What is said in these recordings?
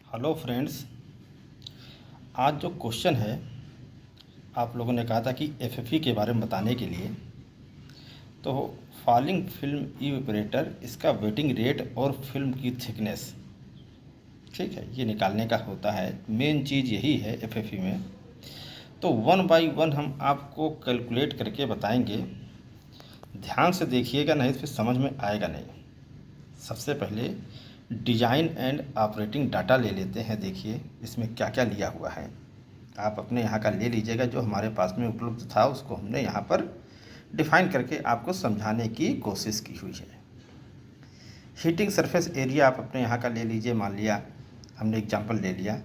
Hello friends. आज जो question है, आप लोगों ने कहा था कि एफएफई के बारे में बताने के लिए। तो फॉलिंग फिल्म इवेपोरेटर, इसका वेटिंग रेट और फिल्म की थिकनेस, ठीक है, ये निकालने का होता है। मेन चीज़ यही है एफएफई में। तो वन बाय वन हम आपको कैलकुलेट करके बताएंगे। ध्यान से देखिएगा, नहीं तो फिर समझ में आएगा नहीं। सबसे पहले डिज़ाइन एंड ऑपरेटिंग डाटा ले लेते हैं। देखिए इसमें क्या क्या लिया हुआ है, आप अपने यहाँ का ले लीजिएगा। जो हमारे पास में उपलब्ध था उसको हमने यहाँ पर डिफ़ाइन करके आपको समझाने की कोशिश की हुई है। हीटिंग सरफेस एरिया आप अपने यहाँ का ले लीजिए। मान लिया हमने एग्जांपल ले लिया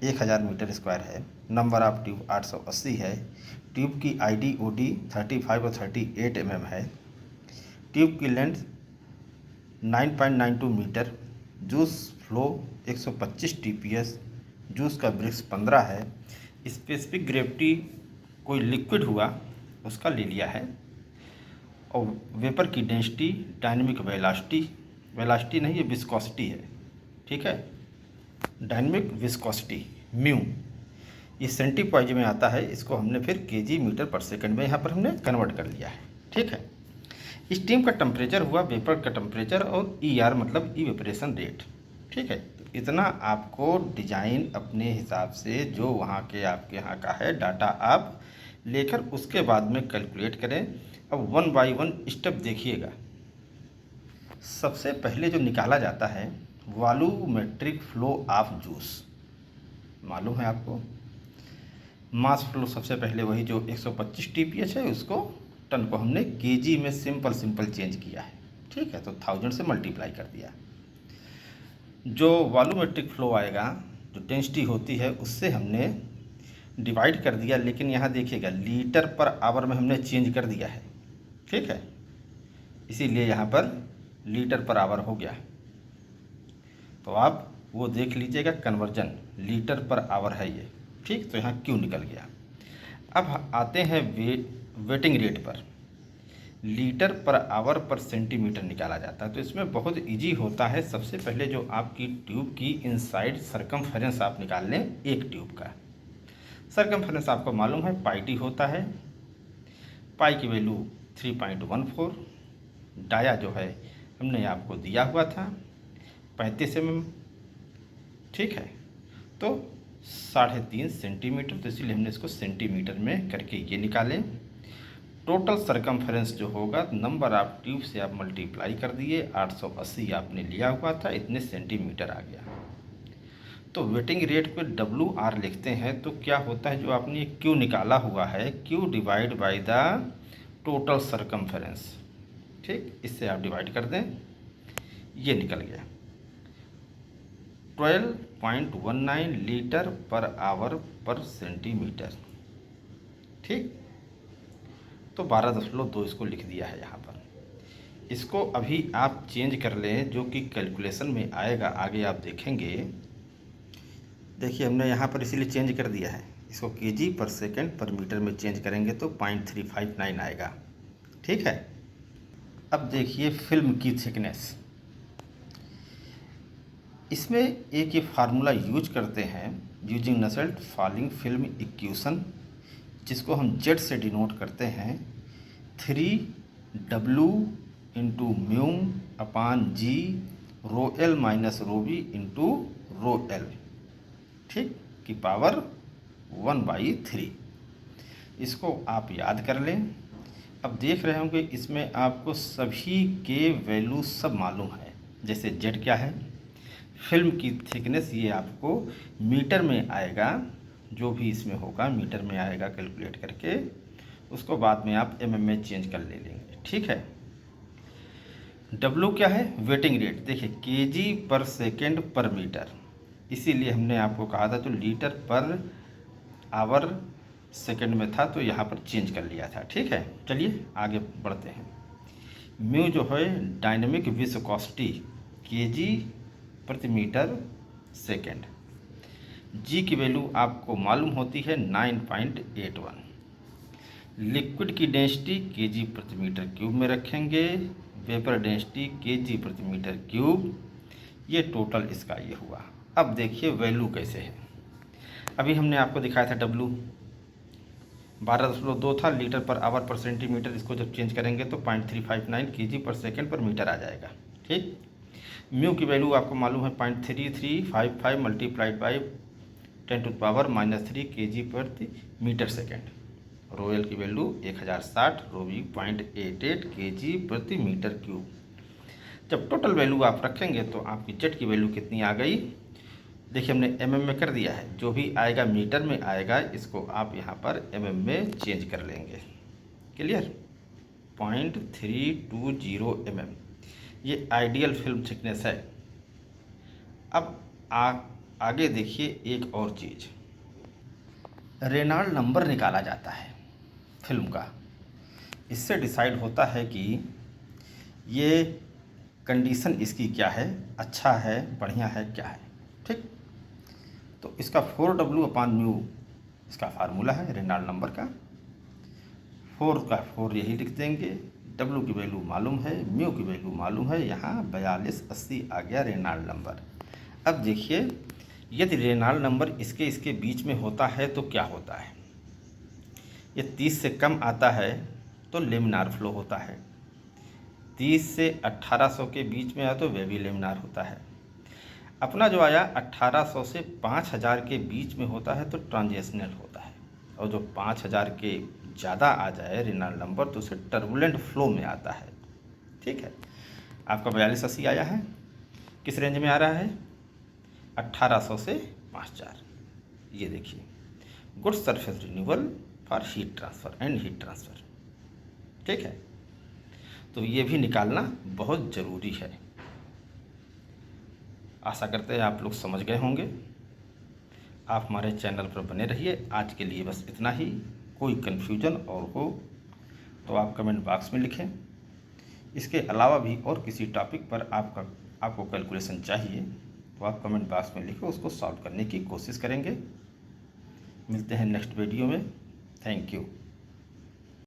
1000 मीटर स्क्वायर है। नंबर ऑफ ट्यूब 880 है। ट्यूब की आईडी ओडी 35 और 38 है। ट्यूब की length 9.92 metre. Juice flow 125 TPS. Juice का ब्रिक्स 15 है। स्पेसिफिक ग्रेविटी कोई लिक्विड हुआ उसका ले लिया है। और वेपर की डेंसिटी, डायनेमिक वेलासिटी नहीं, ये विस्कोसिटी है, ठीक है। डायनेमिक विस्कोसिटी म्यू, ये सेंटीपोइज में आता है। इसको हमने फिर केजी मीटर पर सेकंड में यहाँ पर हमने कन्वर्ट कर लिया है, ठीक है। स्टीम का टेम्परेचर हुआ, वेपर का टेम्परेचर, और ईआर मतलब इवेपोरेशन रेट, ठीक है। तो इतना आपको डिजाइन अपने हिसाब से जो वहाँ के आपके यहाँ का है डाटा आप लेकर उसके बाद में कैलकुलेट करें। अब वन बाय वन स्टेप देखिएगा। सबसे पहले जो निकाला जाता है वॉल्यूमेट्रिक फ्लो ऑफ जूस, मालूम है आपको। मास फ्लो सबसे पहले वही जो 125 टीपीएच है, उसको टन को हमने केजी में सिंपल चेंज किया है, ठीक है। तो 1000 से मल्टीप्लाई कर दिया। जो वॉल्यूमेट्रिक फ्लो आएगा, जो डेंसिटी होती है, उससे हमने डिवाइड कर दिया। लेकिन यहाँ देखिएगा लीटर पर आवर में हमने चेंज कर दिया है, ठीक है। इसीलिए यहाँ पर लीटर पर आवर हो गया। तो आप वो देख लीजिएगा, कन्वर्जन लीटर पर आवर है ये, ठीक। तो यहाँ क्यों निकल गया। अब आते हैं वेटिंग रेट पर। लीटर पर आवर पर सेंटीमीटर निकाला जाता है। तो इसमें बहुत इजी होता है। सबसे पहले जो आपकी ट्यूब की इनसाइड सरकमफेरेंस आप निकाल लें। एक ट्यूब का सरकमफेरेंस आपको मालूम है पाई टी होता है। पाई की वैल्यू 3.14। डाया जो है हमने आपको दिया हुआ था 35 mm, ठीक है। तो 3.5 सेंटीमीटर, तो इसीलिए हमने इसको सेंटीमीटर में करके ये निकालें। टोटल सरकमफेरेंस जो होगा नंबर ऑफ ट्यूब से आप मल्टीप्लाई कर दिए, 880 आपने लिया हुआ था, इतने सेंटीमीटर आ गया। तो वेटिंग रेट पे WR लिखते हैं। तो क्या होता है, जो आपने क्यू निकाला हुआ है, Q divide by the total circumference, ठीक। इससे आप डिवाइड कर दें, ये निकल गया 12.19 लीटर पर आवर पर सेंटीमीटर, ठीक। तो 12.2 इसको लिख दिया है यहाँ पर। इसको अभी आप चेंज कर लें, जो कि कैलकुलेशन में आएगा, आगे आप देखेंगे। देखिए हमने यहाँ पर इसीलिए चेंज कर दिया है, इसको केजी पर सेकंड पर मीटर में चेंज करेंगे तो 0.359 आएगा, ठीक है। अब देखिए फिल्म की थिकनेस। इसमें एक ये फार्मूला यूज करते हैं, using Nusselt falling film equation, जिसको हम जेड से डिनोट करते हैं। 3W into mu upon G rho L minus rho B into rho L, ठीक, की पावर 1/3। इसको आप याद कर लें। अब देख रहे होंगे इसमें आपको सभी के वैल्यू सब मालूम है। जैसे जेड क्या है, फिल्म की थिकनेस, ये आपको मीटर में आएगा। जो भी इसमें होगा मीटर में आएगा कैलकुलेट करके, उसको बाद में आप mm में चेंज कर ले लेंगे, ठीक है। W क्या है, वेटिंग रेट। देखिए केजी पर सेकेंड पर मीटर, इसीलिए हमने आपको कहा था। तो लीटर पर आवर सेकेंड में था, तो यहाँ पर चेंज कर लिया था, ठीक है। चलिए आगे बढ़ते हैं। म्यू जो है डायनेमिक विस्कोसिटी, केजी प्रति मीटर सेकेंड। जी की वैल्यू आपको मालूम होती है 9.81। लिक्विड की डेंसिटी केजी प्रति मीटर क्यूब में रखेंगे। वेपर डेंसिटी केजी प्रति मीटर क्यूब। ये टोटल इसका ये हुआ। अब देखिए वैल्यू कैसे है। अभी हमने आपको दिखाया था W 12.2 था लीटर पर आवर पर सेंटीमीटर, इसको जब चेंज करेंगे तो 0.359 kg पर सेकेंड पर मीटर आ जाएगा। ठीक, म्यू की वैल्यू आपको मालूम है 0.3355 मल्टीप्लाइड बाई 10⁻³ kg प्रति मीटर सेकेंड। रोयल की वैल्यू 1060, रोवी 0.88 kg प्रति मीटर क्यूब। जब टोटल वैल्यू आप रखेंगे तो आपकी जेट की वैल्यू कितनी आ गई, देखिए हमने mm में कर दिया है, जो भी आएगा मीटर में आएगा, इसको आप यहाँ पर mm में चेंज कर लेंगे। क्लियर, 0.320 mm ये आइडियल फिल्म थिकनेस है। अब आगे देखिए एक और चीज़, रेनॉल्ड नंबर निकाला जाता है फिल्म का। इससे डिसाइड होता है कि ये कंडीशन इसकी क्या है, अच्छा है, बढ़िया है, क्या है। ठीक, तो इसका 4W/μ इसका फार्मूला है रेनॉल्ड नंबर का। 4 यही लिख देंगे, W की वैल्यू मालूम है, म्यू की वैल्यू मालूम है, यहाँ 4280 आ गया रेनॉल्ड नंबर। अब देखिए यदि रेनॉल्ड नंबर इसके बीच में होता है तो क्या होता है, ये 30 से कम आता है तो लेमिनार फ्लो होता है, 30 से 1800 के बीच में आया तो वेवी लेमिनार होता है। अपना जो आया 1800 से 5000 के बीच में होता है तो ट्रांजिशनल होता है, और जो 5000 के ज़्यादा आ जाए रेनॉल्ड नंबर तो उसे टर्बुलेंट फ्लो में आता है। ठीक है, आपका 4280 आया है, किस रेंज में आ रहा है, 1800 से 5000। ये देखिए, good surface renewal for heat transfer and heat transfer. ठीक है, तो ये भी निकालना बहुत ज़रूरी है। आशा करते हैं आप लोग समझ गए होंगे। आप हमारे चैनल पर बने रहिए। आज के लिए बस इतना ही। कोई कन्फ्यूजन और हो तो आप कमेंट बॉक्स में लिखें। इसके अलावा भी और किसी टॉपिक पर आपको कैलकुलेशन चाहिए तो आप कमेंट बॉक्स में लिखो, उसको सॉल्व करने की कोशिश करेंगे। मिलते हैं नेक्स्ट वीडियो में। Thank you.